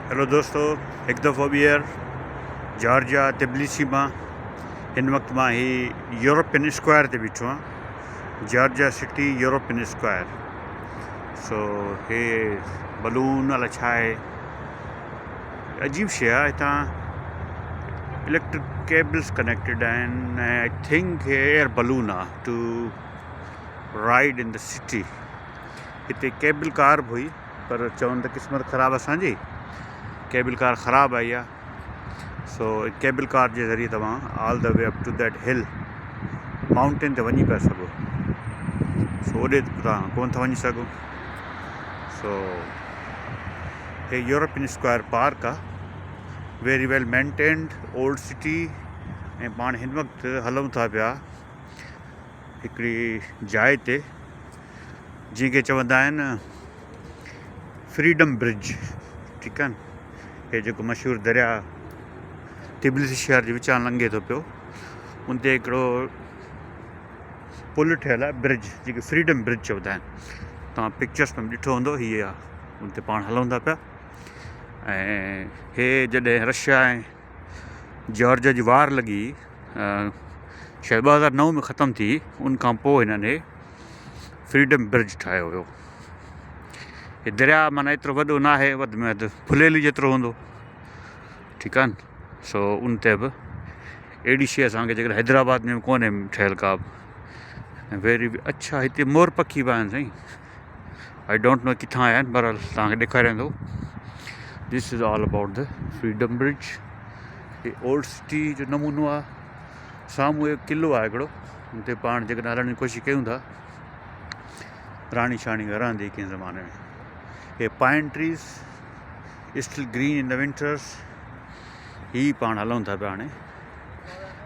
Hello दोस्तों, एक दफ़ो ॿीहर जॉर्जिया तिबिलिसी मां हिन वक़्त मां ही यूरोपियन स्क्वायर ते बीठो आहियां। Georgia city European square. So हे बलून अलाए छा आहे, अजीब शइ आहे। हितां इलेक्ट्रिक केबल्स कनेक्टेड आहिनि ऐं आई थिंक हे एयर बलून आहे to ride in the city. हिते केबल कार बि हुई पर चवनि त क़िस्मत ख़राबु असांजी, केबल कार ख़राबु आई आहे। सो केबल कार जे ज़रिए तव्हां all the way up to that hill mountain ते वञी पिया सघो। सो ओॾे तव्हां कोन था वञी सघो। सो हे यूरोपियन स्क्वायर पार्क आहे, very well maintained old city. ऐं पाण हिन वक़्तु हलूं था पिया हिकिड़ी जाइ ते जंहिंखे चवंदा आहिनि फ्रीडम ब्रिज। ठीकु आहे न, हे जेको मशहूरु दरिया तिबिलिसी शहर जे विचां लंघे थो पियो, उन ते हिकिड़ो पुल ठहियलु आहे, ब्रिज जेके फ्रीडम ब्रिज चवंदा आहिनि। तव्हां पिक्चर्स में ॾिठो हूंदो, हीअ आहे उन ते पाण हलूं था पिया। ऐं हे जॾहिं रशिया ऐं जॉर्जिया जी वार लॻी, शायदि 2009 में ख़तमु थी, उन खां पोइ हिननि फ्रीडम ब्रिज ठाहियो हुयो। हे दरिया माना एतिरो वॾो न आहे, वधि में वधि फुलेली जेतिरो हूंदो। ठीकु आहे न। सो उन ते बि अहिड़ी शइ असांखे जेकॾहिं हैदराबाद में कोन्हे ठहियलु का बि। ऐं वेरी अच्छा, हिते मोर पखी बि आहिनि साईं। आई डोंट नो किथां आया आहिनि, बहरहाल तव्हांखे ॾेखारींदो। This is all about the freedom bridge. हे ओल्ड सिटी जो नमूनो आहे। साम्हूं एक किलो आहे हिकिड़ो, हुन ते पाण जेकॾहिं हलण जी कोशिशि कयूं था, राणी शाणी रहंदी कंहिं ज़माने में। हे pine trees still green in the winters. ही पाण हलूं था पिया हाणे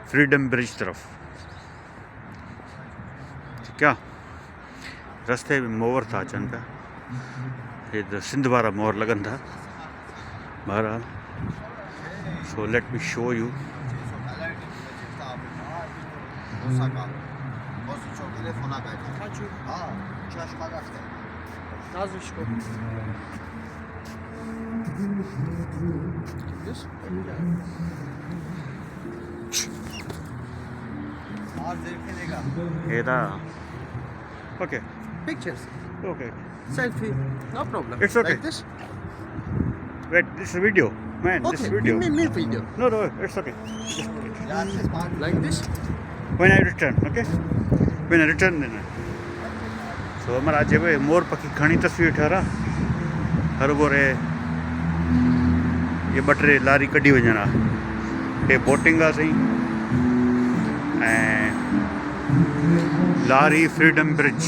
फ्रीडम ब्रिज तरफ़। ठीकु आहे, रस्ते में मोर था अचनि पिया। हे त सिंध वारा मोर लॻनि था बहरहाल। So let me show you. Hey da. Okay. Pictures, Okay. selfie, no problem. It's okay. Like this? Wait, this is a video. Man, this is Okay, video. me video. No, it's okay. Just put it. Like this? When I return, okay? When I return, then. So हमारा आज ये मोर पखी घणी तस्वीर ठहरा हर बोरे ये बटरे लारी कढी वञणा। हे boating आहे सही ऐं लारी फ्रीडम ब्रिज।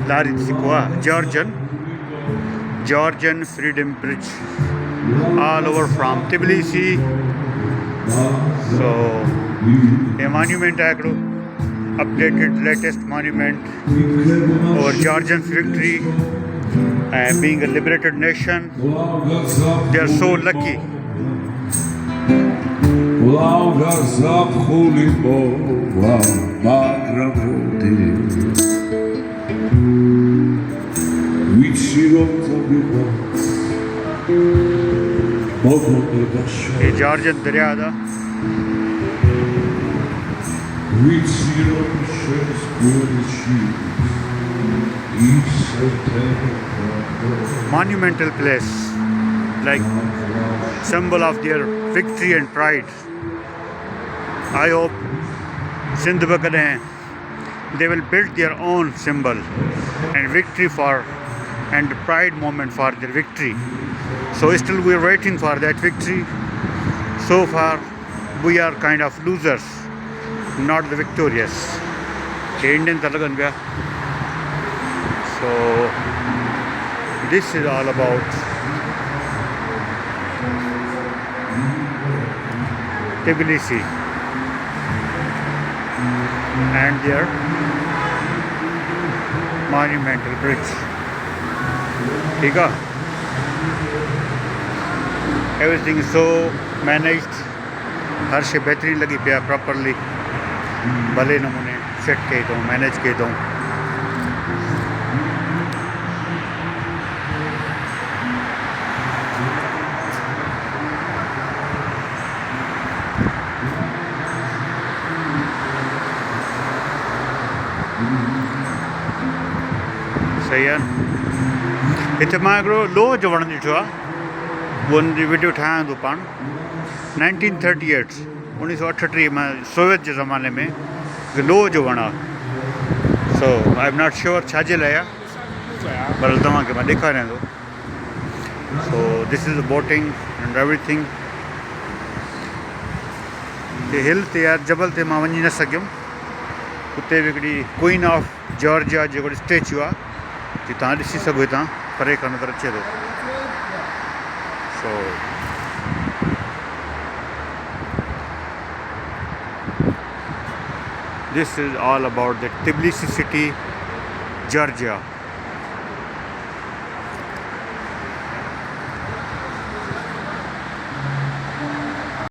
लारी जेको आहे Georgian freedom bridge all over from Tbilisi. So ये मॉन्यूमेंट है हिकिड़ो अपडेटेड लेटेस्ट मॉन्यूमेंट और Georgian victory and being a liberated nation. They are so lucky. ये जॉर्जियन दरिया था। Monumental place, like symbol of their victory and pride. I hope Sindh they will build their own symbol and victory for and pride moment for their victory. So still we are waiting for that victory. So far we are kind of losers, not the victorious. The Indian Talagan gaya. So this is all about Tbilisi and their monumental bridge. ठीक है, everything is so managed, हर शे बेहतरीन लगी पिया properly, भले नमूने set कई अथऊं, मैनेज कई अथऊं। सही आहे न हिते मां हिकिड़ो लोह जो वणु ॾिठो आहे उहो हुनजी वीडियो ठाहियां थो पाण 1938 1938 में सोवियत जे ज़माने में हिकु लोह जो वणु आहे so I am not sure छाजे लाइ आहे पर तव्हांखे मां ॾेखारियां थो so this is boating and everything हे हिल ते यार जबल ते मां वञी न सघियुमि उते बि हिकिड़ी क्वीन ऑफ जॉर्जिया जो हिकिड़ो स्टेच्यू आहे जी तव्हां ॾिसी सघो हितां परे खां नज़र अचे थो सो this is all about the Tbilisi city, Georgia.